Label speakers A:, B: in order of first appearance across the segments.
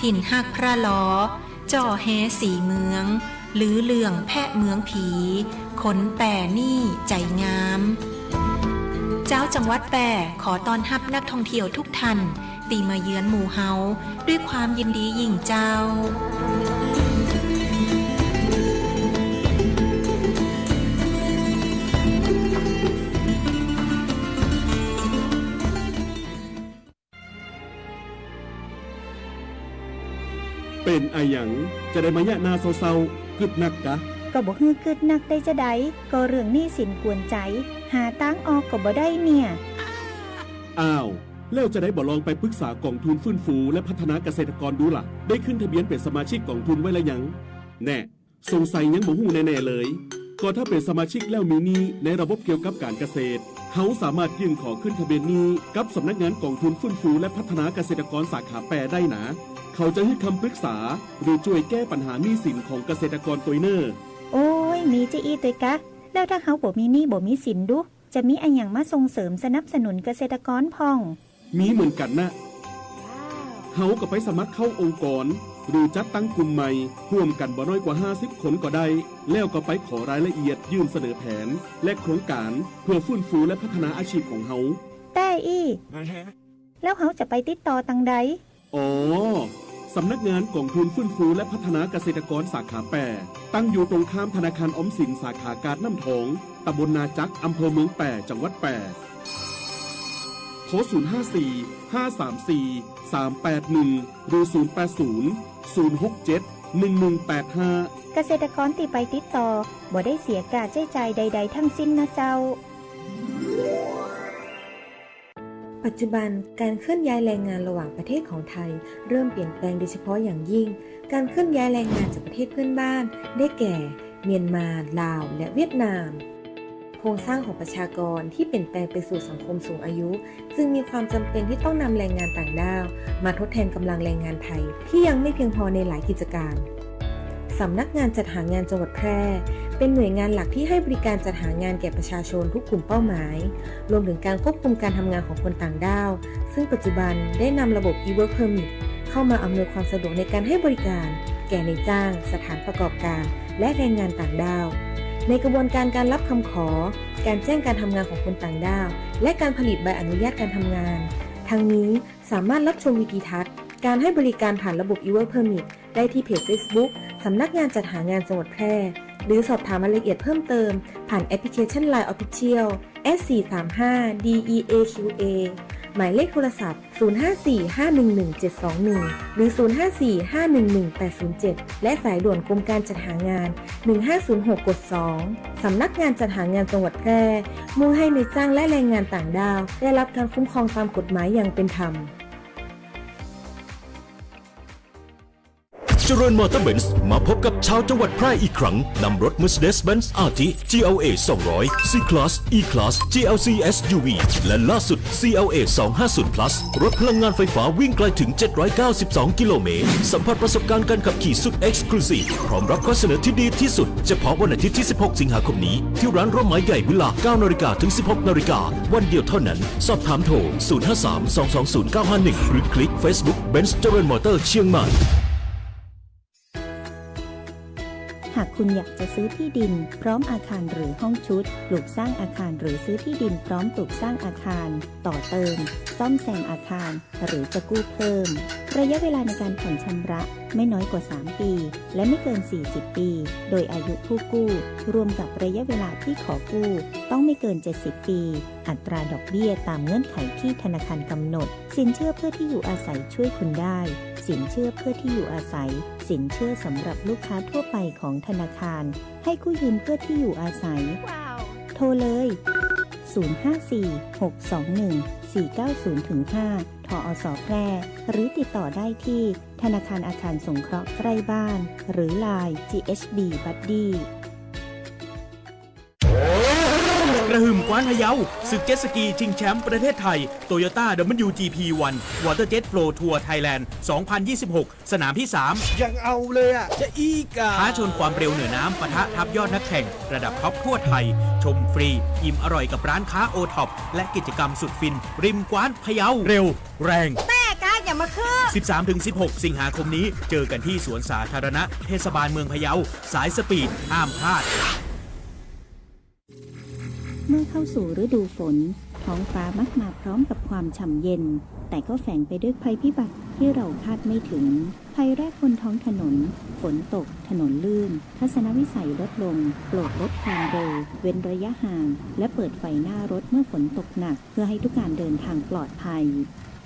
A: ถิ่นหักพระล้อจ่อแฮสีเมืองหรือเรื่องแพะเมืองผีขนแป่นี่ใจงามเจ้าจังหวัดแป่ขอต้อนรับนักท่องเที่ยวทุกท่านตีมาเยือนหมู่เฮาด้วยความยินดียิ่งเจ้า
B: เป็นอะหยังจะได้มายะนาเศร้าๆกึดนักกะ
C: ก็บ่ฮื้อกึดนักได้จะได้ก็เรื่องหนี้สินกวนใจหาตังออกก็บ่ได้เนี่ย
B: อ้าวแล้วจะได้บ่ลองไปปรึกษากองทุนฟื้นฟูและพัฒนาเกษตรกรดูล่ะได้ขึ้นทะเบียนเป็นสมาชิกกองทุนไว้แล้วยังแน่สงสัยยังบ่ฮู้แน่ๆเลยก็ถ้าเป็นสมาชิกแล้วมีหนี้ในระบบเกี่ยวกับการเกษตรเฮาสามารถยื่นขอขึ้นทะเบียนหนี้กับสำนักงานกองทุนฟื้นฟูและพัฒนาเกษตรกรสาขาแปรได้นะเขาจะให้คำปรึกษาหรือช่วยแก้ปัญหาหนี้สินของเกษตรกรตัวเนอ
C: โอ้ยมีจะอีตัวกะแล้วถ้าเขาบ่มีหนี้บ่มีสินดูจะมีอันหยังมาส่งเสริมสนับสนุนเกษตรกรพ่อง
B: มีเหมือนกันนะเฮาก็ไปสมัครเข้าองค์กรหรือจัดตั้งกลุ่มใหม่ร่วมกันบ่น้อยกว่า50คนก็ได้แล้วก็ไปขอรายละเอียดยื่นเสนอแผนและโครงการเพื่อฟื้นฟูและพัฒนาอาชีพของเฮา
C: แต่แล้วเฮาจะไปติดต่อตังใด
B: อ๋อสำนักงานกองทุนฟื้นฟูและพัฒนาเกษตรกรสาขาแปรตั้งอยู่ตรงข้ามธนาคารออมสินสาขาการน้ำทองตำบลนาจักอำเภอเมืองแปรจังหวัดแปรโทร054-534-381หรือ080-067-1185
C: เกษตรกรที่ไปติดต่อบ่ได้เสียค่าใช้จ่ายใดๆทั้งสิ้นนะเจ้า
D: ปัจจุบันการเคลื่อนย้ายแรงงานระหว่างประเทศของไทยเริ่มเปลี่ยนแปลงโดยเฉพาะอย่างยิ่งการเคลื่อนย้ายแรงงานจากประเทศเพื่อนบ้านได้แก่เมียนมาลาวและเวียดนามโครงสร้างของประชากรที่เปลี่ยนแปลงไปสู่สังคมสูงอายุจึงมีความจำเป็นที่ต้องนำแรงงานต่างด้าวมาทดแทนกำลังแรงงานไทยที่ยังไม่เพียงพอในหลายกิจการสำนักงานจัดหางานจังหวัดแพร่เป็นหน่วยงานหลักที่ให้บริการจัดหางานแก่ประชาชนทุกกลุ่มเป้าหมายรวมถึงการควบคุมการทำงานของคนต่างด้าวซึ่งปัจจุบันได้นำระบบ e-work permit เข้ามาอำนวยความสะดวกในการให้บริการแก่นายจ้างสถานประกอบการและแรงงานต่างด้าวในกระบวนการการรับคำขอการแจ้งการทำงานของคนต่างด้าวและการผลิตใบอนุญาตการทำงานทั้งนี้สามารถรับชมวิดีทัศน์การให้บริการผ่านระบบ e-work permit ได้ที่เพจ Facebook สำนักงานจัดหางานจังหวัดแพร่หรือสอบถามรายละเอียดเพิ่มเติมผ่านแอปพลิเคชัน LINE Official S435DEAQA หมายเลขโทรศัพท์ 054-511-721 หรือ 054-511-807 และสายด่วนกรมการจัดหางาน 1506 กด 2 สำนักงานจัดหางานจังหวัดแพร่มุ่งให้นายจ้างและแรงงานต่างด้าวได้รับการคุ้มครองตามกฎหมายอย่างเป็นธรรม
E: เจริญมอเตอร์เบนซ์มาพบกับชาวจังหวัดแพร่อีกครั้งนำรถ Mercedes-Benz RT GLA 200 C-Class E-Class GLC SUV และล่าสุด CLA 250 Plus รถพลังงานไฟฟ้าวิ่งไกลถึง792กิโลเมตรสัมผัสประสบการณ์การขับขี่สุด Exclusive พร้อมรับข้อเสนอที่ดีที่สุดเฉพาะวันอาทิตย์ที่16สิงหาคมนี้ที่ร้านร่มไม้ใหญ่เวลา 9:00 นถึง 16:00 นวันเดียวเท่านั้นสอบถามโทร 053-220-951 หรือคลิก Facebook Benz เจริญมอเตอร์เชียงใหม่
C: หากคุณอยากจะซื้อที่ดินพร้อมอาคารหรือห้องชุดปลูกสร้างอาคารหรือซื้อที่ดินพร้อมปลูกสร้างอาคารต่อเติมซ่อมแซมอาคารหรือจะกู้เพิ่มระยะเวลาในการผ่อนชำระไม่น้อยกว่า3ปีและไม่เกิน40ปีโดยอายุผู้กู้รวมกับระยะเวลาที่ขอกู้ต้องไม่เกิน70ปีอัตราดอกเบี้ยตามเงื่อนไขที่ธนาคารกำหนดสินเชื่อเพื่อที่อยู่อาศัยช่วยคุณได้สินเชื่อเพื่อที่อยู่อาศัยสินเชื่อสำหรับลูกค้าทั่วไปของธนาคารให้กู้ยืมเพื่อที่อยู่อาศัย โทรเลย 054-621-490-5 ทอส.แพร่หรือติดต่อได้ที่ธนาคารอาคารสงเคราะห์ใกล้บ้านหรือ LINE GHB Buddy
F: กระหึ่มกว้านพะเยาศึกเจ็ตสกีชิงแชมป์ประเทศไทย Toyota WGP1 Waterjet Pro Tour Thailand 2026 สนามที่ 3
G: ยังเอาเลยอ่ะจะอีก
F: ท้าชนความเร็วเหนือน้ำปะทะทัพยอดนักแข่งระดับท็อปทั่วไทยชมฟรีอิ่มอร่อยกับร้านค้าโอท็อปและกิจกรรมสุดฟินริมกว้านพะเยาเร็วแรง
H: แม่กา อย่ามาคืบ
F: 13-16 สิงหาคมนี้เจอกันที่สวนสาธารณะเทศบาลเมืองพะเยาสายสปีดห้ามพลาด
C: เมื่อเข้าสู่ฤดูฝนท้องฟ้ามักมาพร้อมกับความฉ่ำเย็นแต่ก็แฝงไปด้วยภัยพิบัติที่เราคาดไม่ถึงภัยแรกบนท้องถนนฝนตกถนนลื่นทัศนวิสัยลดลงโปรดลดความเร็วเว้นระยะห่างและเปิดไฟหน้ารถเมื่อฝนตกหนักเพื่อให้ทุกการเดินทางปลอดภัย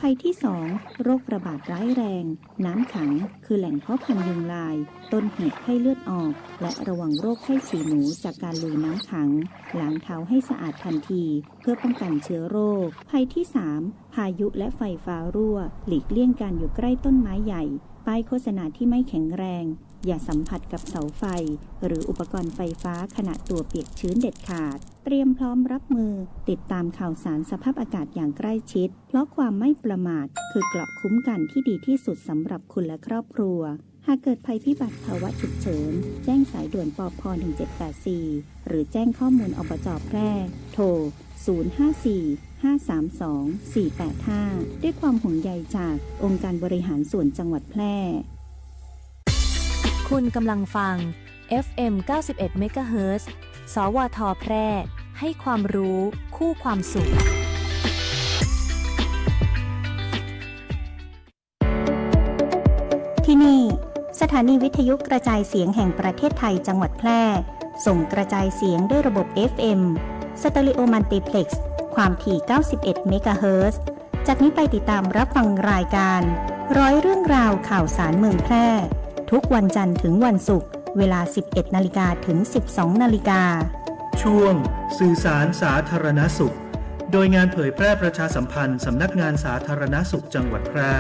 C: ภัยที่ 2 โรคระบาดร้ายแรงน้ำขังคือแหล่งเพาะพันธุ์ยุงลายต้นเหตุไข้เลือดออกและระวังโรคไข้ฉี่หนูจากการลุยน้ำขังล้างเท้าให้สะอาดทันทีเพื่อป้องกันเชื้อโรคภัยที่ 3 พายุและไฟฟ้ารั่วหลีกเลี่ยงการอยู่ใกล้ต้นไม้ใหญ่ป้ายโฆษณาที่ไม่แข็งแรงอย่าสัมผัสกับเสาไฟหรืออุปกรณ์ไฟฟ้าขณะตัวเปียกชื้นเด็ดขาดเตรียมพร้อมรับมือติดตามข่าวสารสภาพอากาศอย่างใกล้ชิดเพราะความไม่ประมาทคือเกราะคุ้มกันที่ดีที่สุดสำหรับคุณและครอบครัวหากเกิดภัยพิบัติภาวะฉุกเฉินแจ้งสายด่วนปพ1784หรือแจ้งข้อมูลอบจ.แพร่โทร054-532-485ด้วยความห่วงใยจากองค์การบริหารส่วนจังหวัดแพร่
I: คุณกำลังฟัง FM 91 เมกะเฮิรตซ์ สวท.แพร่ ให้ความรู้คู่ความสุข
C: ที่นี่สถานีวิทยุกระจายเสียงแห่งประเทศไทยจังหวัดแพร่ ส่งกระจายเสียงด้วยระบบ FM สเตอริโอมัลติเพล็กซ์ ความถี่ 91 เมกะเฮิรตซ์ จากนี้ไปติดตามรับฟังรายการร้อยเรื่องราวข่าวสารเมืองแพร่ทุกวันจันทร์ถึงวันศุกร์เวลา 11 นาฬิกาถึง 12 นาฬิกา
J: ช่วงสื่อสารสาธารณสุขโดยงานเผยแพร่ประชาสัมพันธ์สำนักงานสาธารณสุขจังหวัดแพร่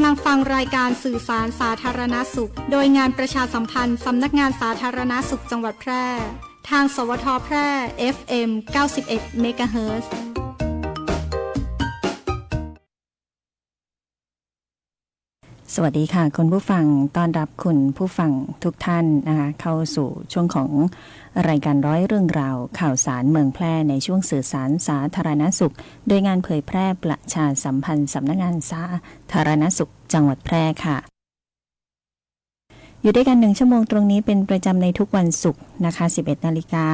H: ลังฟังรายการสื่อสารสาธารณสุขโดยงานประชาสัมพันธ์สำนักงานสาธารณสุขจังหวัดแพร่ทางสวทแพร่ FM 91 เมกะเฮิรตซ์
C: สวัสดีค่ะคุณผู้ฟังต้อนรับคุณผู้ฟังทุกท่านนะคะเข้าสู่ช่วงของรายการร้อยเรื่องราวข่าวสารเมืองแพร่ในช่วงสื่อสารสาธารณสุขโดยงานเผยแพร่ประชาสัมพันธ์สำนักงานสาธารณสุขจังหวัดแพร่ค่ะอยู่ด้วยกัน1 ชั่วโมงตรงนี้เป็นประจำในทุกวันศุกร์นะคะ 11 นาฬิกา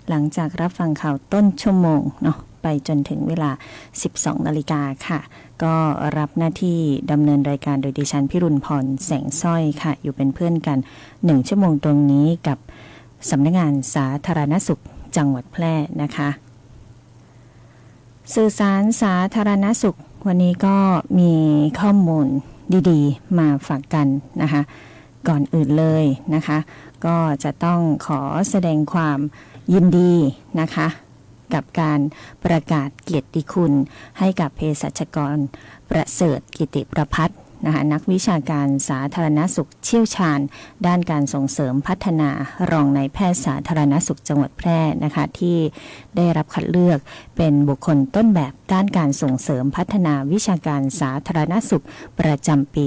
C: หลังจากรับฟังข่าวต้นชั่วโมงเนาะไปจนถึงเวลา 12 นาฬิกาค่ะก็รับหน้าที่ดำเนินรายการโดยดิฉันพิรุณพรแสงสร้อยค่ะอยู่เป็นเพื่อนกัน1 ชั่วโมงตรงนี้กับสำนักงานสาธารณสุขจังหวัดแพร่นะคะสื่อสารสาธารณสุขวันนี้ก็มีข้อมูลดีๆมาฝากกันนะคะก่อนอื่นเลยนะคะก็จะต้องขอแสดงความยินดีนะคะกับการประกาศเกียรติคุณให้กับเภสัชกรประเสริฐกิติประภัตรนะคะนักวิชาการสาธารณสุขเชี่ยวชาญด้านการส่งเสริมพัฒนารองนายแพทย์สาธารณสุขจังหวัดแพร่นะคะที่ได้รับคัดเลือกเป็นบุคคลต้นแบบด้านการส่งเสริมพัฒนาวิชาการสาธารณสุขประจำปี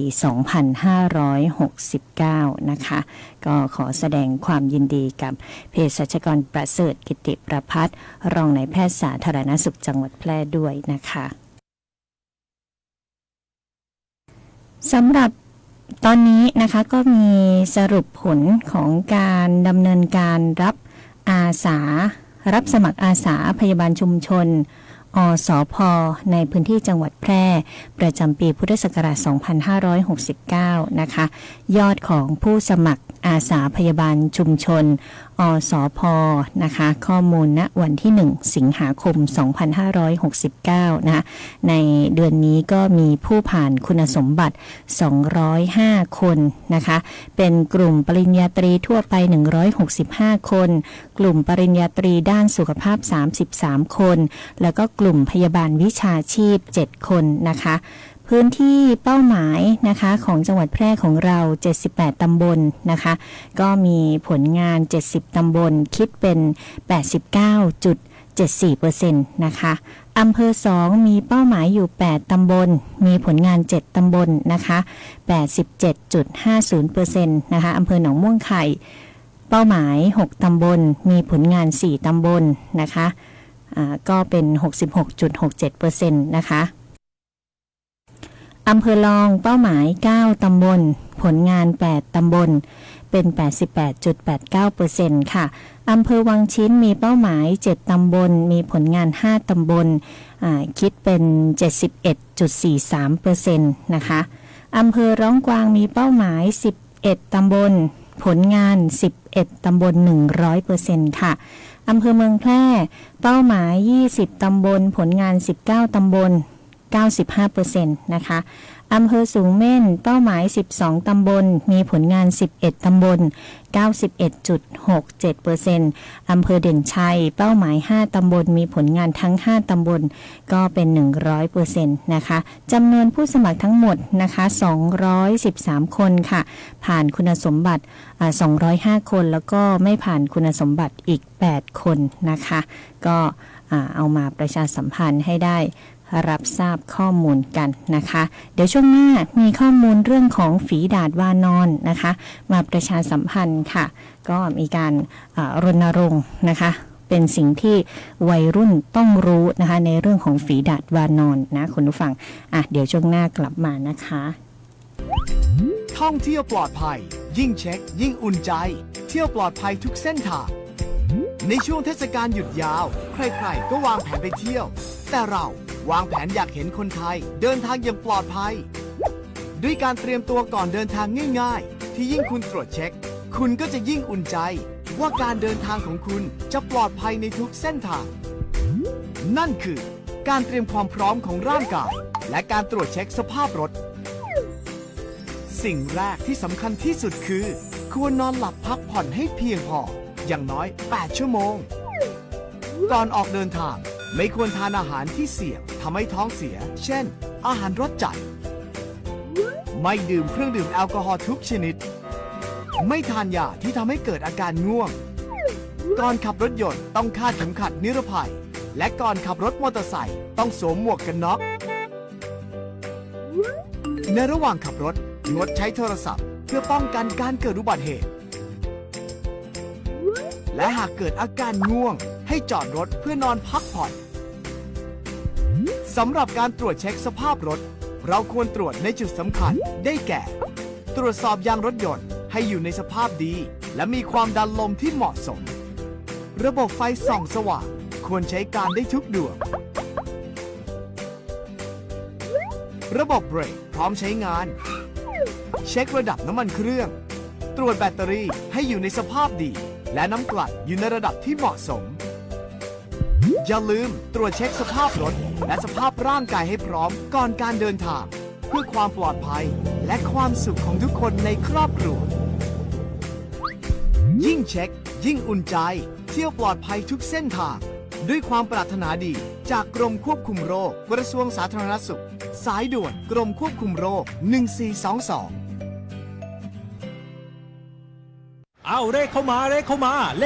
C: 2569 นะคะก็ขอแสดงความยินดีกับเภสัชกรประเสริฐกิติประภัตรรองนายแพทย์สาธารณสุขจังหวัดแพร่ด้วยนะคะสำหรับตอนนี้นะคะก็มีสรุปผลของการดำเนินการรับสมัครอาสาพยาบาลชุมชนอสพ.ในพื้นที่จังหวัดแพร่ประจำปีพุทธศักราช 2569 นะคะยอดของผู้สมัครอาสาพยาบาลชุมชนอสพ.นะคะข้อมูลณวันที่1 สิงหาคม 2569 นะคะในเดือนนี้ก็มีผู้ผ่านคุณสมบัติ205 คนนะคะเป็นกลุ่มปริญญาตรีทั่วไป165 คนกลุ่มปริญญาตรีด้านสุขภาพ33 คนแล้วก็กลุ่มพยาบาลวิชาชีพ7 คนนะคะพื้นที่เป้าหมายนะคะของจังหวัดแพร่ของเรา78 ตำบลนะคะก็มีผลงาน70 ตำบลคิดเป็น 89.74% นะคะอำเภอ2มีเป้าหมายอยู่8 ตำบลมีผลงาน7 ตำบลนะคะ 87.50% นะคะอำเภอหนองม่วงไข่เป้าหมาย6 ตำบลมีผลงาน4 ตำบลนะคะก็เป็น 66.67% นะคะอำเภอรองเป้าหมาย9 ตำบลผลงาน8 ตำบลเป็น 88.89% ค่ะอำเภอวังชิ้นมีเป้าหมาย7 ตำบลมีผลงาน5 ตำบลคิดเป็น 71.43% นะคะอำเภอร้องกวางมีเป้าหมาย11 ตำบลผลงาน11 ตำบล 100% ค่ะอำเภอเมืองแพร่เป้าหมาย20 ตำบลผลงาน19 ตำบล95% นะคะอำเภอสูงเม่นเป้าหมาย12 ตำบลมีผลงาน11 ตำบล 91.67% อำเภอเด่นชัยเป้าหมาย5 ตำบลมีผลงานทั้ง5 ตำบลก็เป็น 100% นะคะจำนวนผู้สมัครทั้งหมดนะคะ213 คนค่ะผ่านคุณสมบัติ205 คนแล้วก็ไม่ผ่านคุณสมบัติอีก8 คนนะคะก็เอามาประชาสัมพันธ์ให้ได้รับทราบข้อมูลกันนะคะเดี๋ยวช่วงหน้ามีข้อมูลเรื่องของฝีดาษวานอนนะคะมาประชาสัมพันธ์ค่ะก็มีการรณรงค์นะคะเป็นสิ่งที่วัยรุ่นต้องรู้นะคะในเรื่องของฝีดาษวานอนนะคุณผู้ฟังเดี๋ยวช่วงหน้ากลับมานะคะ
G: ท่องเที่ยวปลอดภัยยิ่งเช็คยิ่งอุ่นใจเที่ยวปลอดภัยทุกเส้นทางในช่วงเทศกาลหยุดยาวใครๆก็วางแผนไปเที่ยวแต่เราวางแผนอยากเห็นคนไทยเดินทางอย่างปลอดภัยด้วยการเตรียมตัวก่อนเดินทางง่ายๆที่ยิ่งคุณตรวจเช็คคุณก็จะยิ่งอุ่นใจว่าการเดินทางของคุณจะปลอดภัยในทุกเส้นทางนั่นคือการเตรียมความพร้อมของร่างกายและการตรวจเช็คสภาพรถสิ่งแรกที่สำคัญที่สุดคือควรนอนหลับพักผ่อนให้เพียงพออย่างน้อย8 ชั่วโมงก่อนออกเดินทางไม่ควรทานอาหารที่เสี่ยงทำให้ท้องเสียเช่นอาหารรสจัด ไม่ดื่มเครื่องดื่มแอลกอฮอล์ทุกชนิด ไม่ทานยาที่ทำให้เกิดอาการง่วง ก่อนขับรถยนต์ต้องคาดเข็มขัดนิรภัย และก่อนขับรถมอเตอร์ไซค์ต้องสวมหมวกกันน็อก ในระหว่างขับรถงดใช้โทรศัพท์เพื่อป้องกันการเกิดอุบัติเหตุ และหากเกิดอาการง่วงให้จอดรถเพื่อนอนพักผ่อนสำหรับการตรวจเช็คสภาพรถเราควรตรวจในจุดสำคัญได้แก่ ตรวจสอบยางรถยนต์ให้อยู่ในสภาพดีและมีความดันลมที่เหมาะสม ระบบไฟส่องสว่างควรใช้การได้ทุกดวง ระบบเบรกพร้อมใช้งาน เช็คระดับน้ำมันเครื่อง ตรวจแบตเตอรี่ให้อยู่ในสภาพดี และน้ำกลั่นอยู่ในระดับที่เหมาะสม อย่าลืมตรวจเช็คสภาพรถและสภาพร่างกายให้พร้อมก่อนการเดินทาง เพื่อความปลอดภัยและความสุขของทุกคนในครอบครัว ยิ่งเช็ค ยิ่งอุ่นใจ เที่ยวปลอดภัยทุกเส้นทาง ด้วยความปรารถนาดีจากกรมควบคุมโรคกระทรวงสาธารณสุข สายด่วนกรมควบคุมโรค 1422
F: เอาเลขเข้ามาเล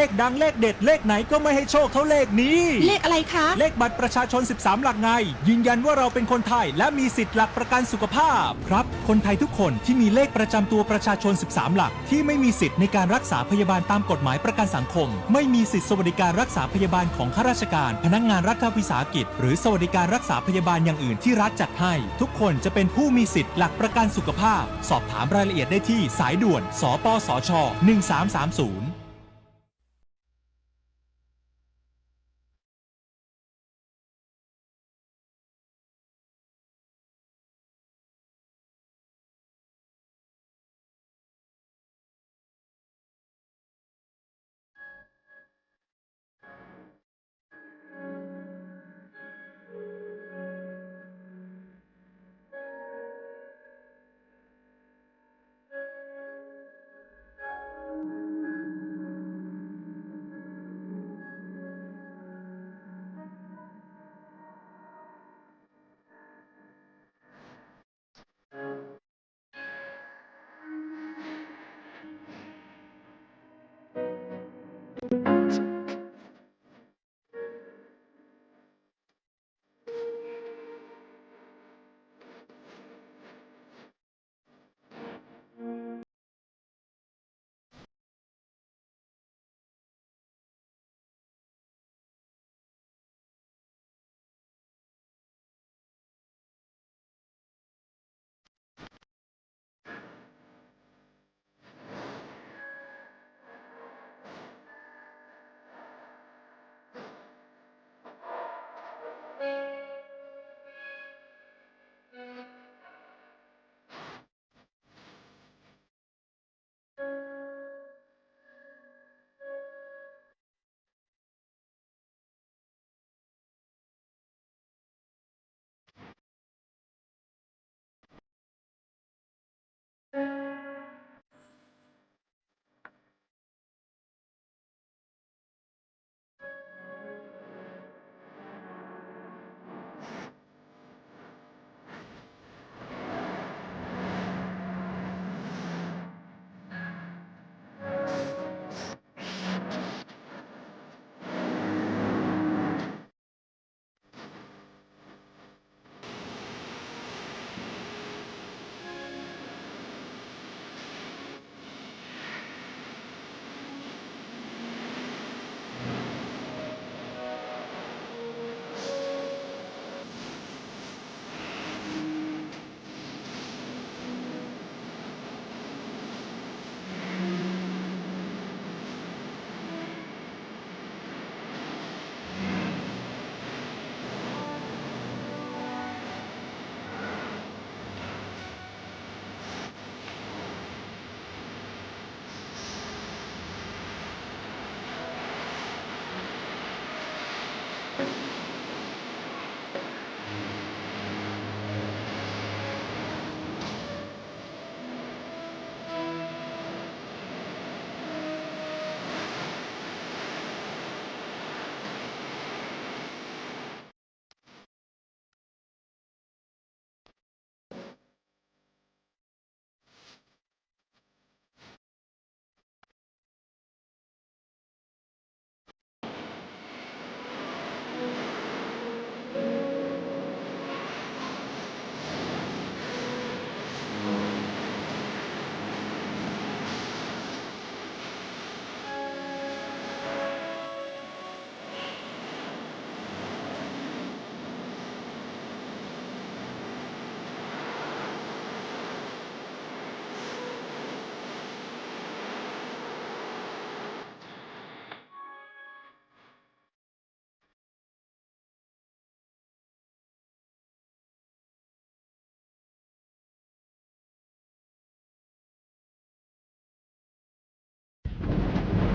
F: ขดังเลขเด็ดเลขไหนก็ไม่ให้โชคเท่าเลขนี้
A: เลขอะไรคะ
F: เลขบัตรประชาชน 13 หลักไงยืนยันว่าเราเป็นคนไทยและมีสิทธิ์หลักประกันสุขภาพครับคนไทยทุกคนที่มีเลขประจำตัวประชาชน 13 หลักที่ไม่มีสิทธิ์ในการรักษาพยาบาลตามกฎหมายประกันสังคมไม่มีสิทธิสวัสดิการรักษาพยาบาลของข้าราชการพนักงานรัฐวิสาหกิจหรือสวัสดิการรักษาพยาบาลอย่างอื่นที่รัฐจัดให้ทุกคนจะเป็นผู้มีสิทธิ์หลักประกันสุขภาพสอบถามรายละเอียดได้ที่สายด่วนสปสช1330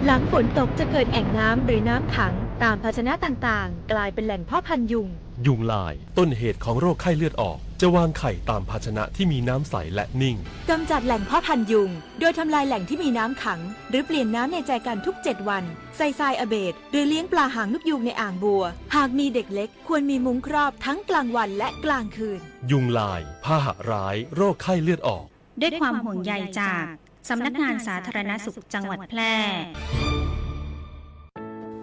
K: หลังฝนตกจะเกิดแอ่งน้ำหรือน้ำขังตามภาชนะต่างๆกลายเป็นแหล่งเพาะพันธุ์ยุง
L: ยุงลายต้นเหตุของโรคไข้เลือดออกจะวางไข่ตามภาชนะที่มีน้ำใสและนิ่ง
K: กำจัดแหล่งเพาะพันธุ์ยุงโดยทำลายแหล่งที่มีน้ำขังหรือเปลี่ยนน้ำในแจกันทุก 7 วันใส่ทรายอเบดหรือเลี้ยงปลาหางนกยูงในอ่างบัวหากมีเด็กเล็กควรมีมุ้งครอบทั้งกลางวันและกลางคืน
L: ยุงลายพาหะร้ายโรคไข้เลือดออก
C: ด้วยความห่วงใยจากสำนักงานสาธารณสุขจังหวัดแพร่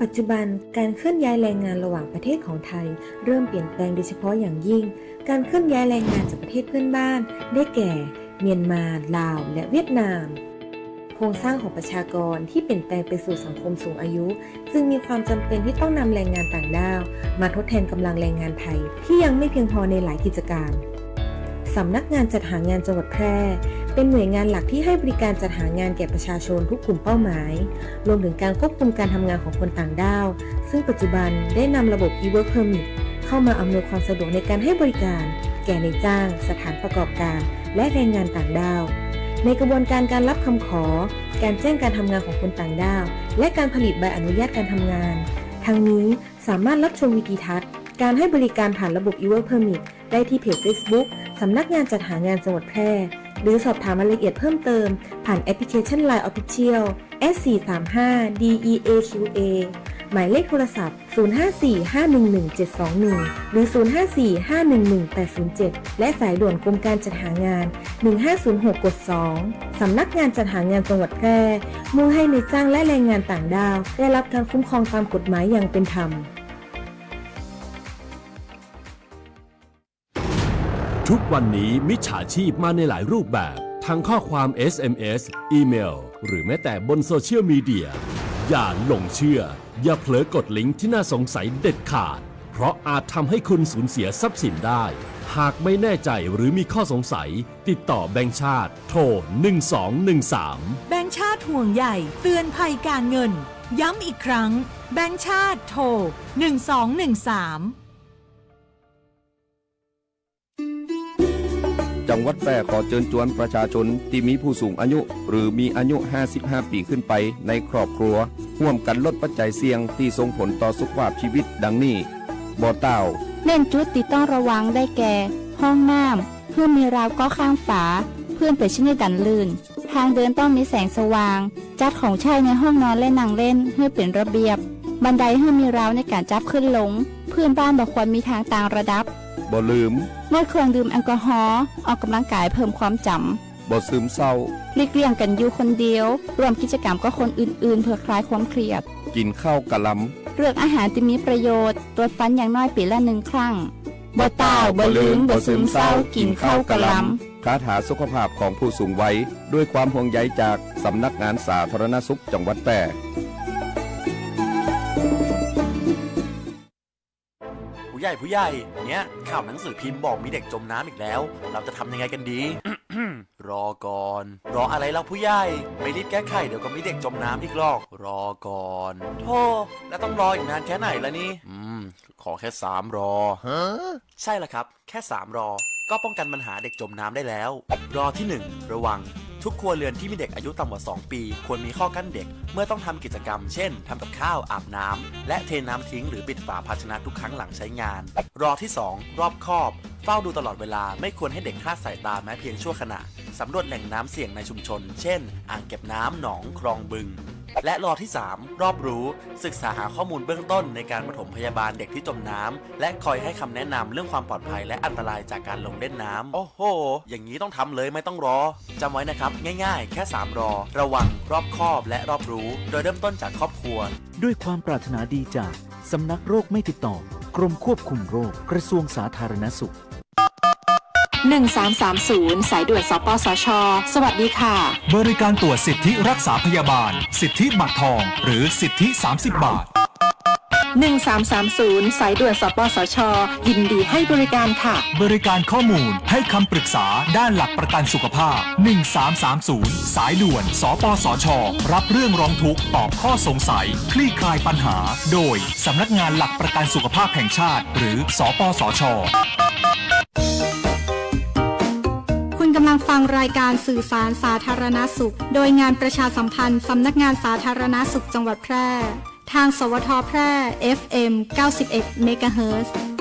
D: ปัจจุบันการเคลื่อนย้ายแรงงานระหว่างประเทศของไทยเริ่มเปลี่ยนแปลงโดยเฉพาะอย่างยิ่งการเคลื่อนย้ายแรงงานจากประเทศเพื่อนบ้านได้แก่เมียนมาลาวและเวียดนามโครงสร้างของประชากรที่เปลี่ยนแปลงไปสู่สังคมสูงอายุจึงมีความจำเป็นที่ต้องนำแรงงานต่างด้าวมาทดแทนกำลังแรงงานไทยที่ยังไม่เพียงพอในหลายกิจการสำนักงานจัดหางานจังหวัดแพร่เป็นหน่วยงานหลักที่ให้บริการจัดหางานแก่ประชาชนทุกกลุ่มเป้าหมายรวมถึงการควบคุมการทำงานของคนต่างด้าวซึ่งปัจจุบันได้นำระบบ e-work permit เข้ามาอำนวยความสะดวกในการให้บริการแก่นายจ้างสถานประกอบการและแรงงานต่างด้าวในกระบวนการการรับคำขอการแจ้งการทำงานของคนต่างด้าวและการผลิตใบอนุญาตการทำงานทั้งนี้สามารถรับชมวิดีทัศน์การให้บริการผ่านระบบ e-work permit ได้ที่เพจ Facebook สำนักงานจัดหางานจังหวัดแพร่หรือสอบถามรายละเอียดเพิ่มเติมผ่านแอปพลิเคชัน LINE Official S435DEAQA หมายเลขโทรศัพท์ 0545117721 หรือ 0545118807 และสายด่วนกรมการจัดหางาน 1506 กด 2 สำนักงานจัดหางานจังหวัดแพร่มุ่งให้นายจ้างและแรงงานต่างด้าวได้รับการคุ้มครองตามกฎหมายอย่างเป็นธรรม
E: ทุกวันนี้มิจฉาชีพมาในหลายรูปแบบทั้งข้อความ SMS อีเมลหรือแม้แต่บนโซเชียลมีเดียอย่าหลงเชื่ออย่าเผลอกดลิงก์ที่น่าสงสัยเด็ดขาดเพราะอาจทำให้คุณสูญเสียทรัพย์สินได้หากไม่แน่ใจหรือมีข้อสงสัยติดต่อแบงก์ชาติโทร1213
A: แบงก์ชาติห่วงใยเตือนภัยการเงินย้ำอีกครั้งแบงก์ชาติโทร1213
M: จังหวัดแพร่ขอเชิญชวนประชาชนที่มีผู้สูงอายุหรือมีอายุ55 ปีขึ้นไปในครอบครัวร่วมกันลดปัจจัยเสี่ยงที่ส่งผลต่อสุขภาพชีวิตดังนี้บ่อเต้า
H: เน้นจุดที่ต้องระวังได้แก่ห้องน้ำเพื่อมีราวก็ข้างฝาเพื่อนไปชนิดดันลื่นทางเดินต้องมีแสงสว่างจัดของใช้ในห้องนอนและนั่งเล่นให้เป็นระเบียบบันไดให้มีราวในการจับขึ้นลงเพื่อนบ้านบอกควรมีทางต่างระดับ
M: บ่ลืม
H: งดเครื่องดื่มแอลกอฮอล์ออกกำลังกายเพิ่มความจ
M: ำบ่ซึมเศร้า
H: หลีกเลี่ยงกันอยู่คนเดียวรวมกิจกรรมกับคนอื่นๆเพื่อคลายความเครียด
M: กินข้าวกะล
H: ำเลือกอาหารที่มีประโยชน์ตรวจฟันอย่างน้อยปีละ1 ครั้งบ่เต้าบ่ลืมบ่ซึมเศร้ากินข้าวกะล
M: ำคาถาสุขภาพของผู้สูงวัยด้วยความห่วงใยจากสำนักงานสาธารณสุขจังหวัดแพร่
N: ผู้ใหญ่เนี่ยข่าวหนังสือพิมพ์บอกมีเด็กจมน้ำอีกแล้วเราจะทำยังไงกันดี รอก่อนรออะไรเล่าผู้ใหญ่ไม่รีบแก้ไขเดี๋ยวก็มีเด็กจมน้ำอีกหรอกรอก่อนโธ่แล้วต้องรออีกนานแค่ไหนล่ะนี่ขอแค่3 รอใช่ละครับแค่3 รอก็ป้องกันปัญหาเด็กจมน้ำได้แล้วรอที่1ระวังทุกครัวเรือนที่มีเด็กอายุต่ำกว่า2 ปีควรมีข้อกั้นเด็กเมื่อต้องทำกิจกรรมเช่นทำกับข้าวอาบน้ำและเทน้ำทิ้งหรือปิดฝาภาชนะทุกครั้งหลังใช้งานรอที่2รอบคอบเฝ้าดูตลอดเวลาไม่ควรให้เด็กคลาดสายตาแม้เพียงชั่วขณะสำรวจแหล่งน้ำเสี่ยงในชุมชนเช่นอ่างเก็บน้ำหนองคลองบึงและรอที่3รอบรู้ศึกษาหาข้อมูลเบื้องต้นในการปฐมพยาบาลเด็กที่จมน้ำและคอยให้คำแนะนำเรื่องความปลอดภัยและอันตรายจากการลงเล่นน้ำโอ้โหอย่างนี้ต้องทำเลยไม่ต้องรอจำไว้นะครับง่ายๆแค่3 รอระวังรอบคอบและรอบรู้โดยเริ่มต้นจากครอบครัว
O: ด้วยความปรารถนาดีจากสำนักโรคไม่ติดต่อกรมควบคุมโรคกระทรวงสาธารณสุข
P: 1330 สายด่วนสปสช.สวัสดีค่ะ
F: บริการตรวจสิทธิรักษาพยาบาลสิทธิบัตรทองหรือสิทธิ30 บาท
P: 1330 สายด่วนสปสช.ยินดีให้บริการค่ะ
F: บริการข้อมูลให้คำปรึกษาด้านหลักประกันสุขภาพ1330สายด่วนสปสช.รับเรื่องร้องทุกข์ตอบข้อสงสัยคลี่คลายปัญหาโดยสำนักงานหลักประกันสุขภาพแห่งชาติหรือสปสช.
H: คุณ
Q: กำลังฟังรายการสื่อสารสาธารณสุขโดยงานประชาสัมพันธ์สำนักงานสาธารณสุขจังหวัดแพร่ทางสวทแพร่ FM 91 เมกะเฮิรตซ์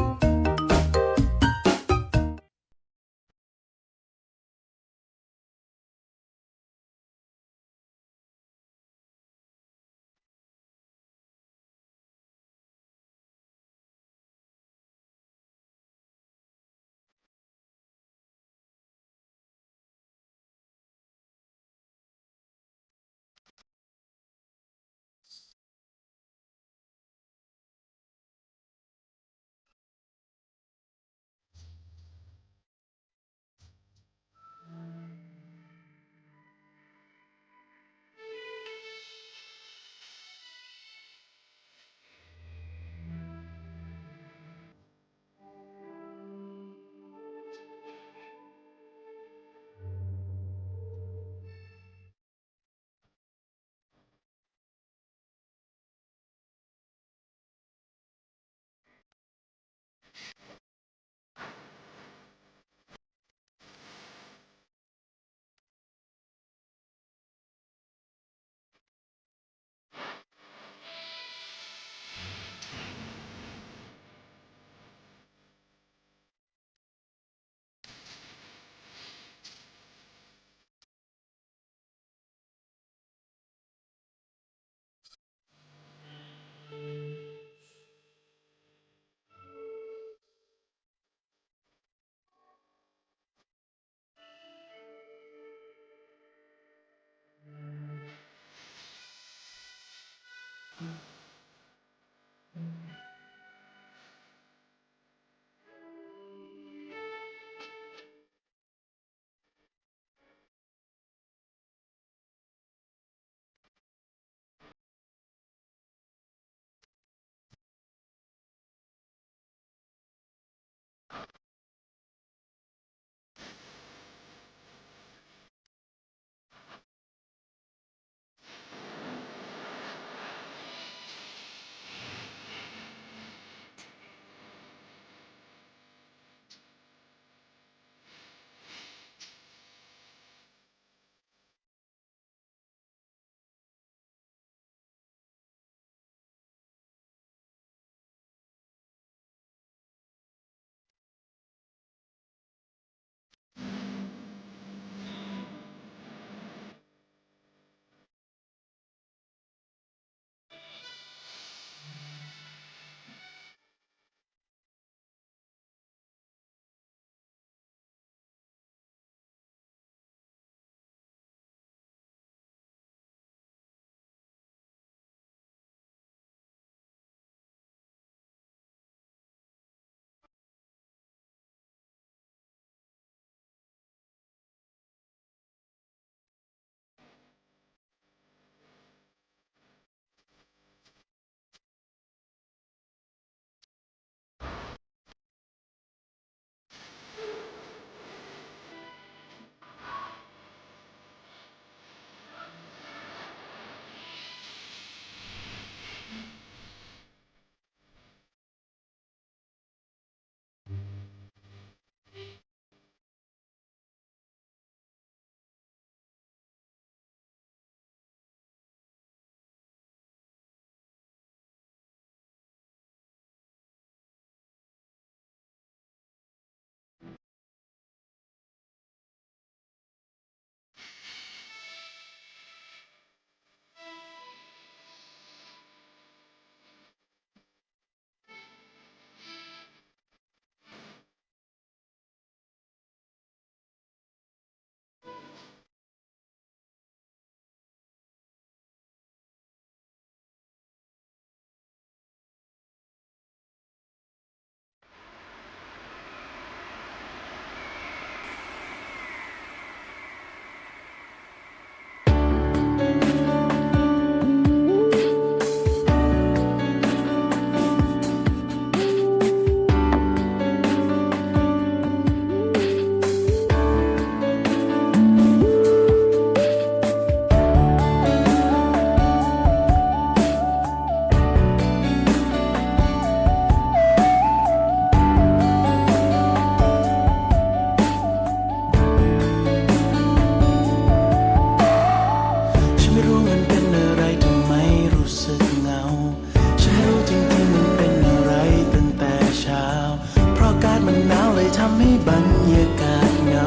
R: ำให้บรรยากาศเหงา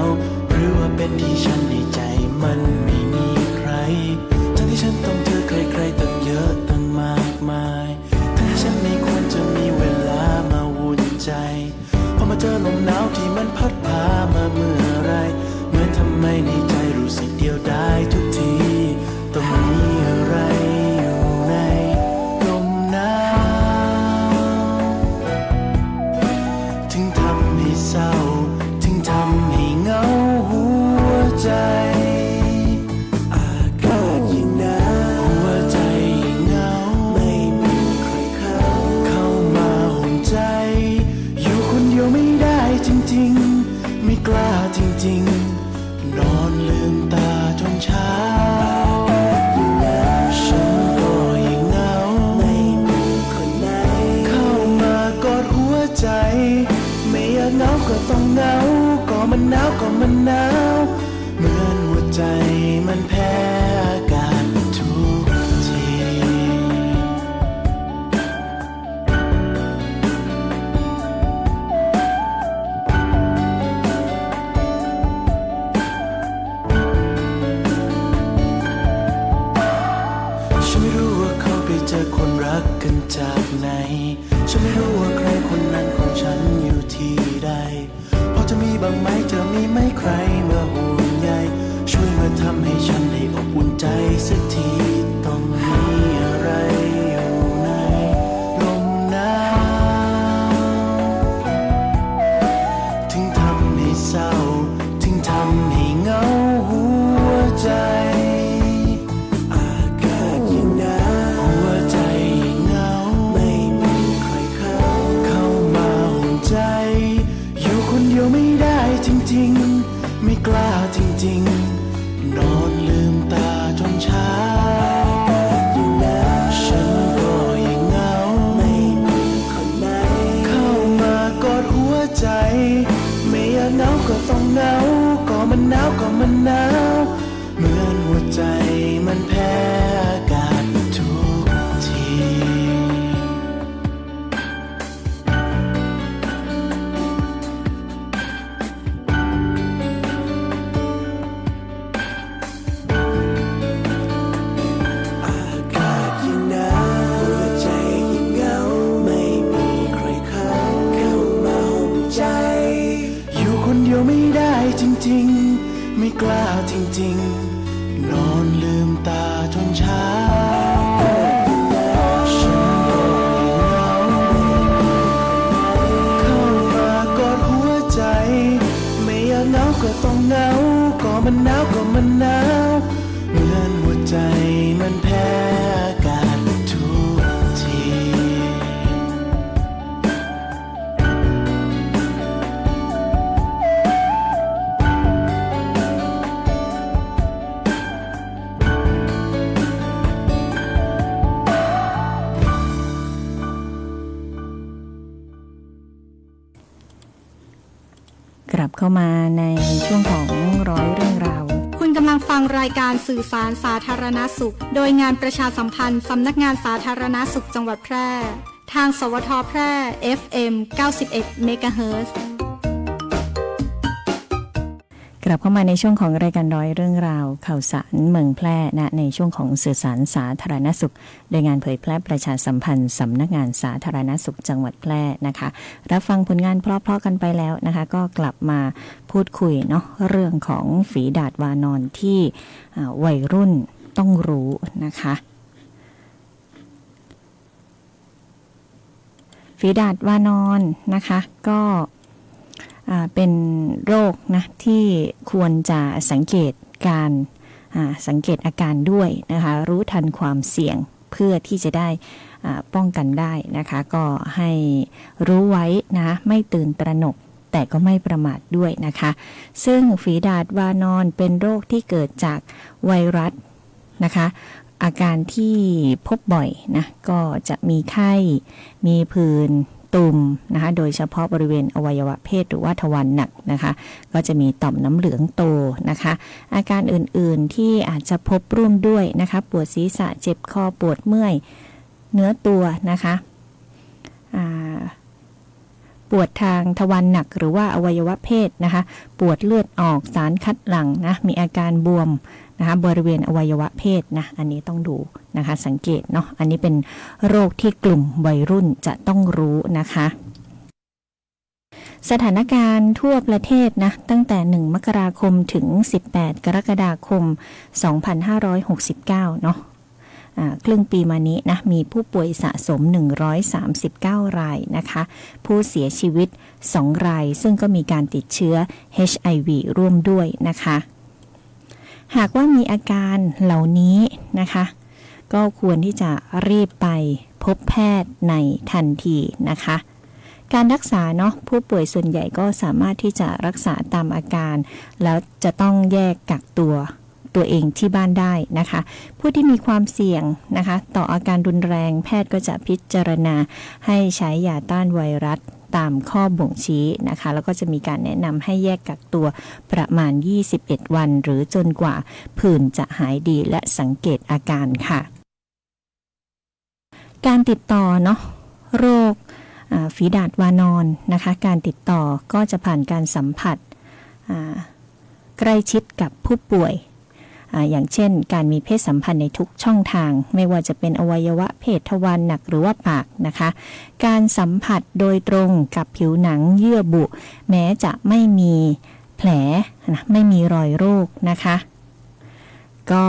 R: หรือว่าเป็นที่ฉันในใจมันไม่มีใครทั้งที่ฉันต้องเจอใครๆตั้งเยอะตั้งมากมายทั้งที่ฉันไม่ควรจะมีเวลามาวุ่นใจพอมาเจอลมหนาวที่มันพัดพามาเมื่อไรเหมือนทำไมในใจรู้สึกเดียวดายทุกทีต้องมีอะไรอยู่ในลมหนาวถึงทำให้เศร้าถึงทำให้เหงาหัวใจอากาศยิ่งหนาวหัวใจยิ่งเหงาไม่มีใครเข้ามาห่มใจอยู่คนเดียวไม่ได้จริงๆไม่กล้าจริงๆนอนลืมตาจนเช้าฉันก็ยิ่งเหงาไม่มีคนไหนเข้ามากอดหัวใจไม่อยากเหงาก็ต้องเหงาก็มันหนาวก็มันหนาวเหมือนหัวใจมันแพ้อากาศทุกทีฉันไม่รู้ว่าเขาไปเจอคนรักกันจากไหนฉันไม่รู้ว่าใครคนนั้นของฉันอยู่ที่ใดพอจะมีบ้างไหมจะมีไหมใครมาห่วงใยช่วยมาทำให้ฉันได้อบอุ่นใจสักทีต้องมีอะไรอยู่ในลมหนาวถึงทำให้เศร้าถึงทำให้เหงาหัวใจอากาศยิ่งหนาวหัวใจยิ่งเหงาไม่มีใครเข้ามาห่วงใจอยู่คนเดียวไม่ได้จริงๆไม่กล้าจริงๆนอนลืมตาจนเช้าฉันก็ยิ่งเหงาไม่มีคนไหนเข้ามากอดหัวใจไม่อยากเหงาก็ต้องเหงาก็มันหนาวก็มันหนาวเหมือนหัวใจมันแพ้อากาศทุกที อากาศยิ่งหนาวหัวใจยิ่งเหงาไม่มีใครเข้ามาห่มใจอยู่คนเดียวไม่ได้จริงๆไม่กล้าจริงๆนอนลืมตาจนเช้าฉันก็ยิ่งเหงาเข้ามากอดหัวใจไม่อยากเหงาก็ต้องเหงาก็มันหนาวก็มันหนาวเหมือนหัวใจมันแพ้อากาศทุกที
C: กลับเข้ามาในช่วงของร้อยเรื่องราว
Q: คุณกำลังฟังรายการสื่อสารสาธารณสุขโดยงานประชาสัมพันธ์สำนักงานสาธารณสุขจังหวัดแพร่ทางสวทแพร่ FM 91 เมกะเฮิรตซ์
C: กลับเข้ามาในช่วงของรายการร้อยเรื่องราวข่าวสารเมืองแพร่นะในช่วงของสื่อสารสาธารณสุขโดยงานเผยแพร่ประชาสัมพันธ์สำนักงานสาธารณสุขจังหวัดแพร่นะคะรับฟังผลงานเพราะๆกันไปแล้วนะคะก็กลับมาพูดคุยเนาะเรื่องของฝีดาษวานอนที่วัยรุ่นต้องรู้นะคะฝีดาษวานอนนะคะก็เป็นโรคนะที่ควรจะสังเกตอาการด้วยนะคะรู้ทันความเสี่ยงเพื่อที่จะได้ป้องกันได้นะคะก็ให้รู้ไว้นะไม่ตื่นตระหนกแต่ก็ไม่ประมาทด้วยนะคะซึ่งฝีดาษวานอนเป็นโรคที่เกิดจากไวรัสนะคะอาการที่พบบ่อยนะก็จะมีไข้มีผื่นตุ่มนะคะโดยเฉพาะบริเวณอวัยวะเพศหรือว่าทวารหนักนะคะก็จะมีต่อมน้ำเหลืองโตนะคะอาการอื่นๆที่อาจจะพบร่วมด้วยนะคะปวดศีรษะเจ็บคอปวดเมื่อยเนื้อตัวนะคะ ปวดทางทวารหนักหรือว่าอวัยวะเพศนะคะปวดเลือดออกสารคัดหลั่งนะมีอาการบวมนะคะบริเวณอวัยวะเพศนะอันนี้ต้องดูนะคะสังเกตเนาะอันนี้เป็นโรคที่กลุ่มวัยรุ่นจะต้องรู้นะคะสถานการณ์ทั่วประเทศนะตั้งแต่1มกราคมถึง18กรกฎาคม2569เนาะครึ่งปีมานี้นะมีผู้ป่วยสะสม139รายนะคะผู้เสียชีวิต2รายซึ่งก็มีการติดเชื้อ HIV ร่วมด้วยนะคะหากว่ามีอาการเหล่านี้นะคะก็ควรที่จะรีบไปพบแพทย์ในทันทีนะคะการรักษาเนาะผู้ป่วยส่วนใหญ่ก็สามารถที่จะรักษาตามอาการแล้วจะต้องแยกกักตัวเองที่บ้านได้นะคะผู้ที่มีความเสี่ยงนะคะต่ออาการรุนแรงแพทย์ก็จะพิจารณาให้ใช้ยาต้านไวรัสตามข้อบ่งชี้นะคะแล้วก็จะมีการแนะนำให้แยกกักตัวประมาณ21วันหรือจนกว่าผื่นจะหายดีและสังเกตอาการค่ะการติดต่อเนาะโรคฝีดาษวานอนนะคะการติดต่อก็จะผ่านการสัมผัสใกล้ชิดกับผู้ป่วยอย่างเช่นการมีเพศสัมพันธ์ในทุกช่องทางไม่ว่าจะเป็นอวัยวะเพศทวารหนักหรือว่าปากนะคะการสัมผัสโดยตรงกับผิวหนังเยื่อบุแม้จะไม่มีแผลนะไม่มีรอยโรคนะคะก็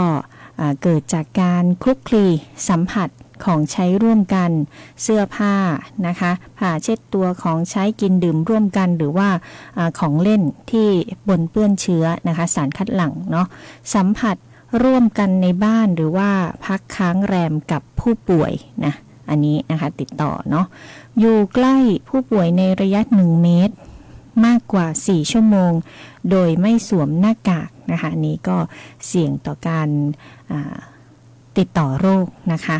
C: เกิดจากการคลุกคลีสัมผัสของใช้ร่วมกันเสื้อผ้านะคะผ้าเช็ดตัวของใช้กินดื่มร่วมกันหรือว่าของเล่นที่ปนเปื้อนเชื้อนะคะสารคัดหลั่งเนาะสัมผัสร่วมกันในบ้านหรือว่าพักค้างแรมกับผู้ป่วยนะอันนี้นะคะติดต่อเนาะอยู่ใกล้ผู้ป่วยในระยะ1เมตรมากกว่า4ชั่วโมงโดยไม่สวมหน้ากากนะคะนี้ก็เสี่ยงต่อการติดต่อโรคนะคะ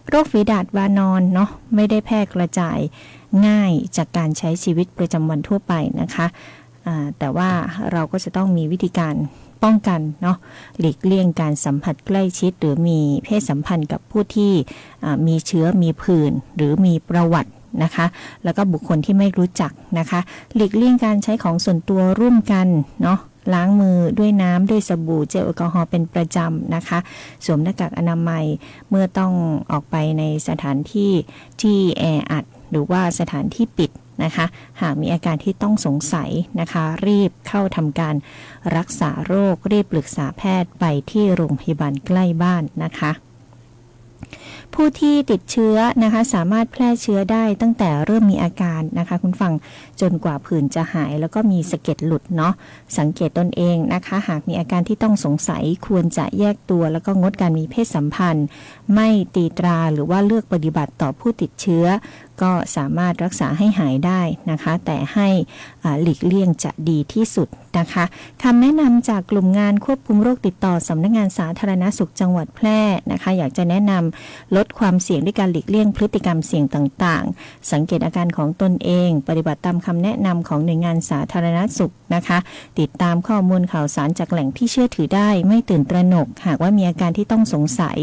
C: โรคฝีดาษวานอนเนาะไม่ได้แพร่กระจายง่ายจากการใช้ชีวิตประจำวันทั่วไปนะคะแต่ว่าเราก็จะต้องมีวิธีการป้องกันเนาะหลีกเลี่ยงการสัมผัสใกล้ชิดหรือมีเพศสัมพันธ์กับผู้ที่มีเชื้อมีผื่นหรือมีประวัตินะคะแล้วก็บุคคลที่ไม่รู้จักนะคะหลีกเลี่ยงการใช้ของส่วนตัวร่วมกันเนาะล้างมือด้วยน้ำด้วยสบู่เจลแอลกอฮอล์เป็นประจำนะคะสวมหน้ากากอนามัยเมื่อต้องออกไปในสถานที่ที่แออัดหรือว่าสถานที่ปิดนะคะหากมีอาการที่ต้องสงสัยนะคะรีบเข้าทำการรักษาโรครีบปรึกษาแพทย์ไปที่โรงพยาบาลใกล้บ้านนะคะผู้ที่ติดเชื้อนะคะสามารถแพร่เชื้อได้ตั้งแต่เริ่มมีอาการนะคะคุณฟังจนกว่าผื่นจะหายแล้วก็มีสะเก็ดหลุดเนาะสังเกตตนเองนะคะหากมีอาการที่ต้องสงสัยควรจะแยกตัวแล้วก็งดการมีเพศสัมพันธ์ไม่ตีตราหรือว่าเลือกปฏิบัติต่อผู้ติดเชื้อก็สามารถรักษาให้หายได้นะคะแต่ให้หลีกเลี่ยงจะดีที่สุดนะคะคำแนะนำจากกลุ่มงานควบคุมโรคติดต่อสำนักงานสาธารณสุขจังหวัดแพร่นะคะอยากจะแนะนำลดความเสี่ยงด้วยการหลีกเลี่ยงพฤติกรรมเสี่ยงต่างๆสังเกตอาการของตนเองปฏิบัติตามคำแนะนำของหน่วยงานสาธารณสุขนะคะติดตามข้อมูลข่าวสารจากแหล่งที่เชื่อถือได้ไม่ตื่นตระหนกหากว่ามีอาการที่ต้องสงสัย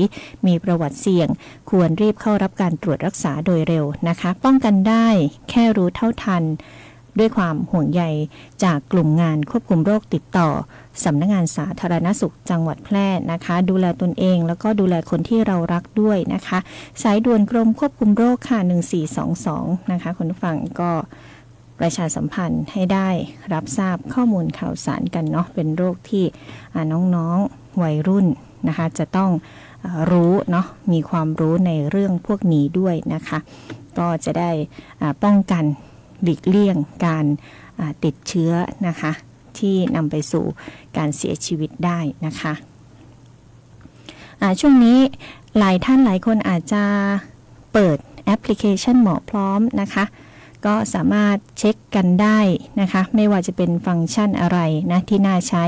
C: มีประวัติเสี่ยงควรรีบเข้ารับการตรวจรักษาโดยเร็วนะคะป้องกันได้แค่รู้เท่าทันด้วยความห่วงใยจากกลุ่มงานควบคุมโรคติดต่อสำนักงานสาธารณสุขจังหวัดแพร่นะคะดูแลตนเองแล้วก็ดูแลคนที่เรารักด้วยนะคะสายด่วนกรมควบคุมโรคค่ะ1422นะคะคุณผู้ฟังก็ประชาสัมพันธ์ให้ได้รับทราบข้อมูลข่าวสารกันเนาะเป็นโรคที่น้องๆวัยรุ่นนะคะจะต้องรู้เนาะมีความรู้ในเรื่องพวกนี้ด้วยนะคะก็จะได้ป้องกันหลีกเลี่ยงการติดเชื้อนะคะที่นำไปสู่การเสียชีวิตได้นะคะช่วงนี้หลายท่านหลายคนอาจจะเปิดแอปพลิเคชันหมอพร้อมนะคะก็สามารถเช็คกันได้นะคะไม่ว่าจะเป็นฟังก์ชันอะไรนะที่น่าใช้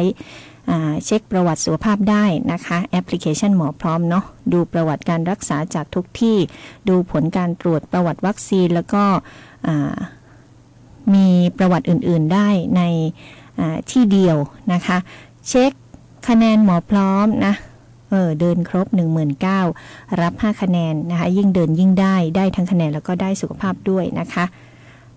C: เช็คประวัติสุขภาพได้นะคะแอปพลิเคชันหมอพร้อมเนาะดูประวัติการรักษาจากทุกที่ดูผลการตรวจประวัติวัคซีนแล้วก็มีประวัติอื่นๆได้ในที่เดียวนะคะเช็คคะแนนหมอพร้อมนะเดินครบ 19,000 รับ5คะแนนนะคะยิ่งเดินยิ่งได้ทั้งคะแนนแล้วก็ได้สุขภาพด้วยนะคะ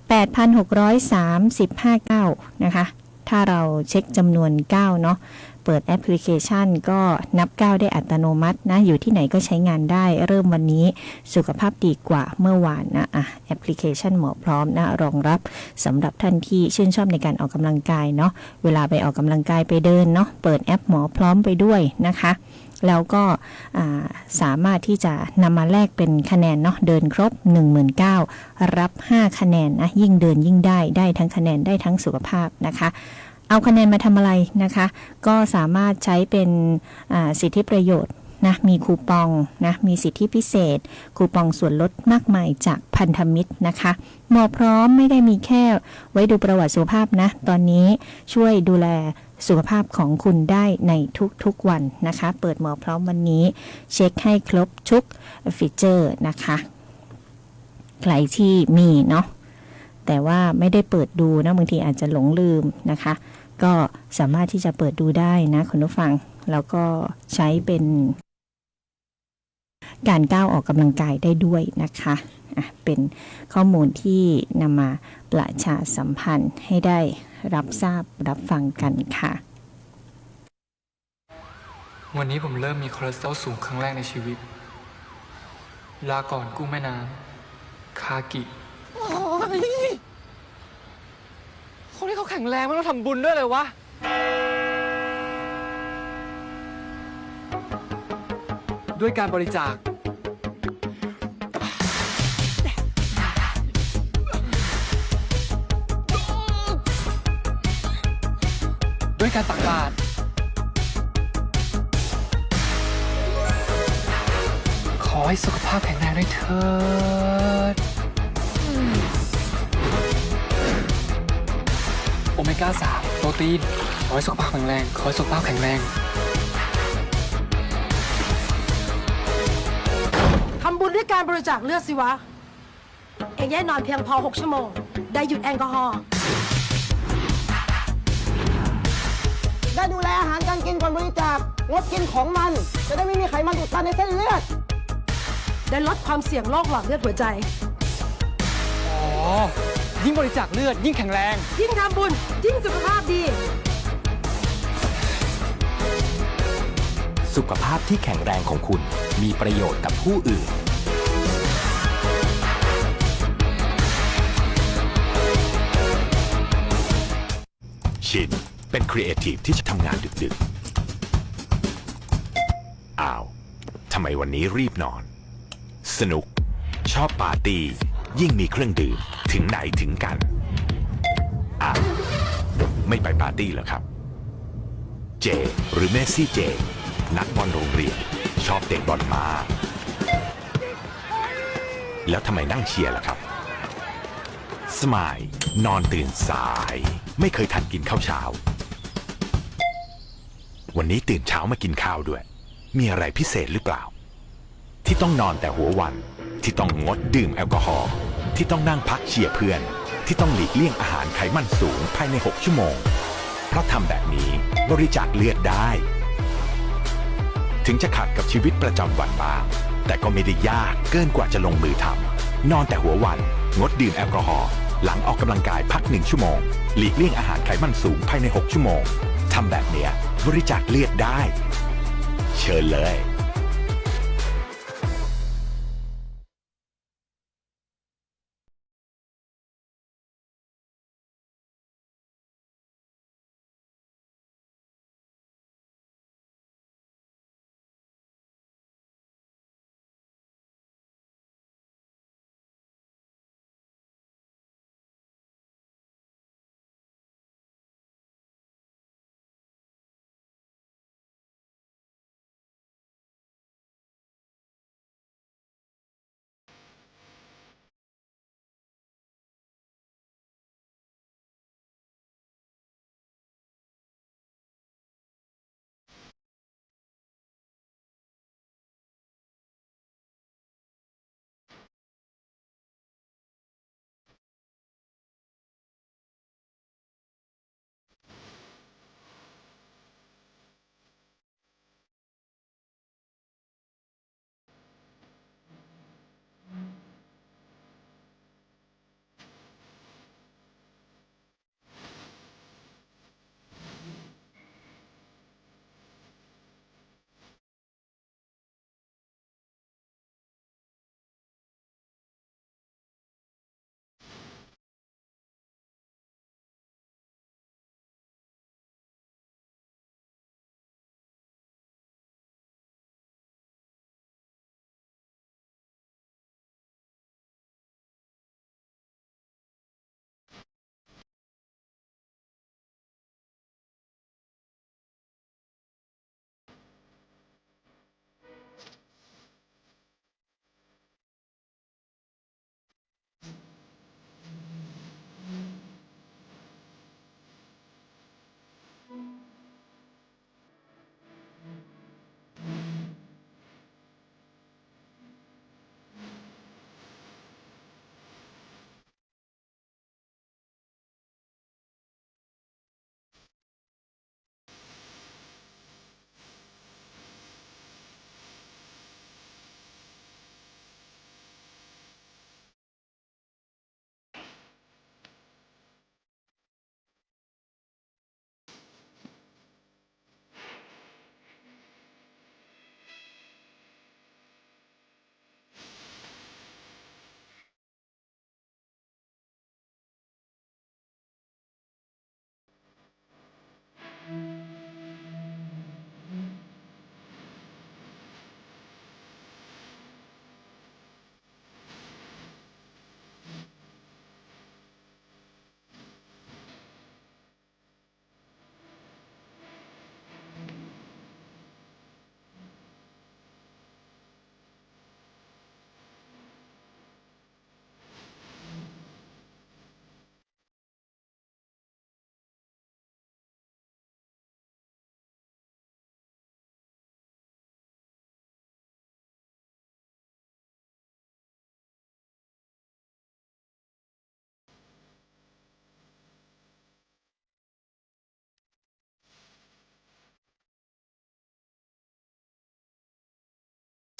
C: 8,635 ก้าวนะคะถ้าเราเช็คจำนวนก้าวเนาะเปิดแอปพลิเคชันก็นับก้าวได้อัตโนมัตินะอยู่ที่ไหนก็ใช้งานได้เริ่มวันนี้สุขภาพดีกว่าเมื่อวานนะแอปพลิเคชันหมอพร้อมนะรองรับสำหรับท่านที่ชื่นชอบในการออกกำลังกายเนาะเวลาไปออกกำลังกายไปเดินเนาะเปิดแอปหมอพร้อมไปด้วยนะคะแล้วก็สามารถที่จะนำมาแลกเป็นคะแนนเนาะเดินครบ 19,000 รับ 5 คะแนนนะยิ่งเดินยิ่งได้ทั้งคะแนนได้ทั้งสุขภาพนะคะเอาคะแนนมาทำอะไรนะคะก็สามารถใช้เป็นสิทธิประโยชน์นะมีคูปองนะมีสิทธิพิเศษคูปองส่วนลดมากมายจากพันธมิตรนะคะหมอพร้อมไม่ได้มีแค่ไว้ดูประวัติสุขภาพนะตอนนี้ช่วยดูแลสุขภาพของคุณได้ในทุกๆวันนะคะเปิดหมอพร้อมวันนี้เช็คให้ครบทุกฟีเจอร์นะคะใครที่มีเนาะแต่ว่าไม่ได้เปิดดูนะบางทีอาจจะหลงลืมนะคะก็สามารถที่จะเปิดดูได้นะคุณผู้ฟังแล้วก็ใช้เป็นการก้าวออกกำลังกายได้ด้วยนะคะเป็นข้อมูลที่นำมาประชาสัมพันธ์ให้ได้รับทราบรับฟังกันค่ะ
S: วันนี้ผมเริ่มมีคอเลสเตอรอลสูงครั้งแรกในชีวิตลาก่อนกุ้งแม่น้ำคากิคนที่เขาแข็งแรงไม่ต้องทำบุญด้วยเลยวะด้วยการบริจาคด้วยการตักบาตรขอให้สุขภาพแข็งแรงด้วยเถิดโอเมก้า 3 โปรตีนขอให้สุขภาพแข็งแรงขอให้สุขภาพแข็งแรง
T: ทำบุญด้วยการบริจาคเลือดสิวะ เองแย่นอนเพียงพอ 6 ชั่วโมง ได้หยุดแอลกอฮอล์
U: ได้ดูแลอาหารการกินก่อนบริจาคงดกินของมันจะได้ไม่มีไขมันอุดตันในเส้นเลือด
T: ได้ลดความเสี่ยงโรคหลอดเลือดหัวใจ
S: อ๋อยิ่งบริจาคเลือดยิ่งแข็งแรง
T: ยิ่งทำบุญยิ่งสุขภาพดี
V: สุขภาพที่แข็งแรงของคุณมีประโยชน์กับผู้อื่น
W: ชินเป็นครีเอทีฟที่จะทำงานดึกๆอ้าวทำไมวันนี้รีบนอนสนุกชอบปาร์ตี้ยิ่งมีเครื่องดื่มถึงไหนถึงกันอ้าวไม่ไปปาร์ตี้เหรอครับเจหรือเมสซี่เจนักบอลโรงเรียนชอบเตะบอลมากแล้วทำไมนั่งเชียร์ล่ะครับสมายนอนตื่นสายไม่เคยทันกินข้าวเช้าวันนี้ตื่นเช้ามากินข้าวด้วยมีอะไรพิเศษหรือเปล่าที่ต้องนอนแต่หัววันที่ต้องงดดื่มแอลกอฮอล์ที่ต้องนั่งพักเชียร์เพื่อนที่ต้องหลีกเลี่ยงอาหารไขมันสูงภายใน6 ชั่วโมงเพราะทำแบบนี้บริจาคเลือดได้ถึงจะขัดกับชีวิตประจำวันบ้างแต่ก็ไม่ได้ยากเกินกว่าจะลงมือทำนอนแต่หัววันงดดื่มแอลกอฮอล์หลังออกกำลังกายพัก1 ชั่วโมงหลีกเลี่ยงอาหารไขมันสูงภายใน6 ชั่วโมงทำแบบเนี้ยบริจาคเลือดได้เชิญเลย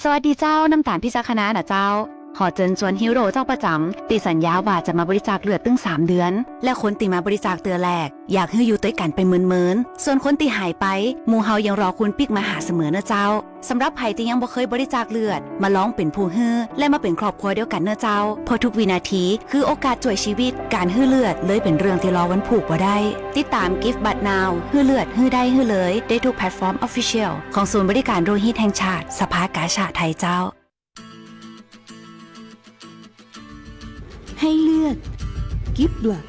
B: สวัสดีเจ้าน้ำตาลพิจารณานะเจ้าขอเชิญชวนฮีโร่เจ้าประจำตีสัญญาว่าจะมาบริจาคเลือดตึง3 เดือนและคนตีมาบริจาคเตือแรกอยากให้อยู่ด้วยกันไปเมินส่วนคนตีหายไปหมู่เฮายังรอคุณปิกมาหาเสมอนะเจ้าสำหรับไผที่ยังบ่เคยบริจาคเลือดมาลองเป็นผู้ฮื้อและมาเป็นครอบครัวเดียวกันเนอะเจ้าเพราะทุกวินาทีคือโอกาสช่วยชีวิตการฮื้อเลือดเลยเป็นเรื่องที่รอวันผูกบ่ได้ติดตาม Give But Now ฮื้อเลือดฮื้อได้ฮื้อเลยได้ทุกแพลตฟอร์ม Official ของศูนย์บริการโลหิตแห่งชาติสภากาชาดไทยเจ้า
I: ให้เลือด Give Blood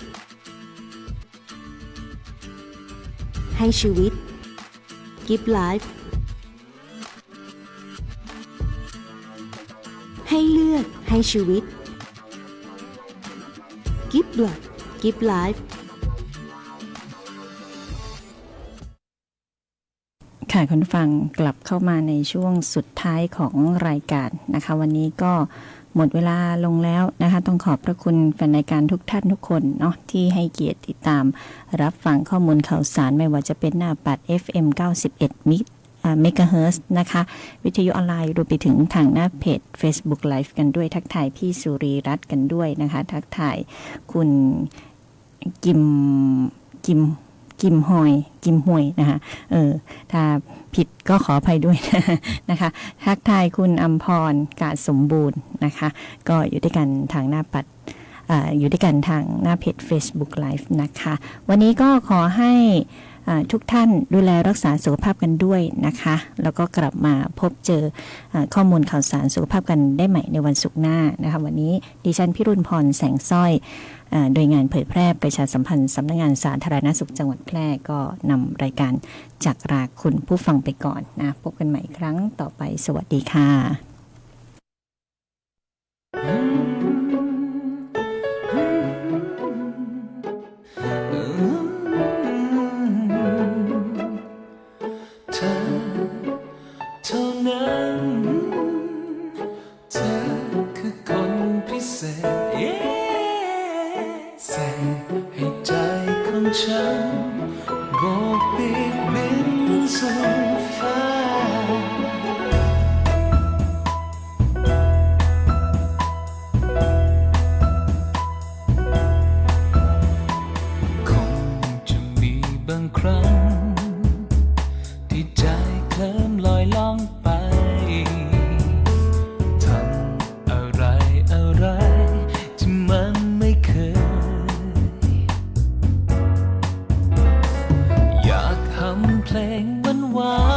I: ให้ชีวิต Give Life ให้เลือดให้ชีวิต Give Blood Give Life
C: ค่ะคุณฟังกลับเข้ามาในช่วงสุดท้ายของรายการนะคะวันนี้ก็หมดเวลาลงแล้วนะคะต้องขอบพระคุณแฟนรายการทุกท่านทุกคนเนาะที่ให้เกียรติติดตามรับฟังข้อมูลข่าวสารไม่ว่าจะเป็นหน้าปัด FM 91 เมกะเฮิร์ตซ์นะคะวิทยุออนไลน์รวมไปถึงทางหน้าเพจ Facebook Live กันด้วยทักทายพี่สุรีรัตน์กันด้วยนะคะทักทายคุณกิมหวยนะคะถ้าผิดก็ขออภัยด้วยนะคะทักทายคุณอำพรกาศสมบูรณ์นะคะก็อยู่ด้วยกันทางหน้าปัดอยู่ด้วยกันทางหน้าเพจ Facebook Live นะคะวันนี้ก็ขอให้ทุกท่านดูแลรักษาสุขภาพกันด้วยนะคะแล้วก็กลับมาพบเจอข้อมูลข่าวสารสุขภาพกันได้ใหม่ในวันศุกร์หน้านะคะวันนี้ดิฉันพิรุณพรแสงสร้อยโดยงานเผยแพร่ประชาสัมพันธ์สำนักงานสาธารณสุขจังหวัดแพร่ก็นำรายการจากลาคุณผู้ฟังไปก่อนนะพบกันใหม่ครั้งต่อไปสวัสดีค่ะ
R: ฉันโบกปีกบินสู่ฟ้าคงจะมีบางครั้งที่ใจเคลิ้มลอยล่องไปทำอะไรที่มันไม่เคยอยากทำเพลงหวาน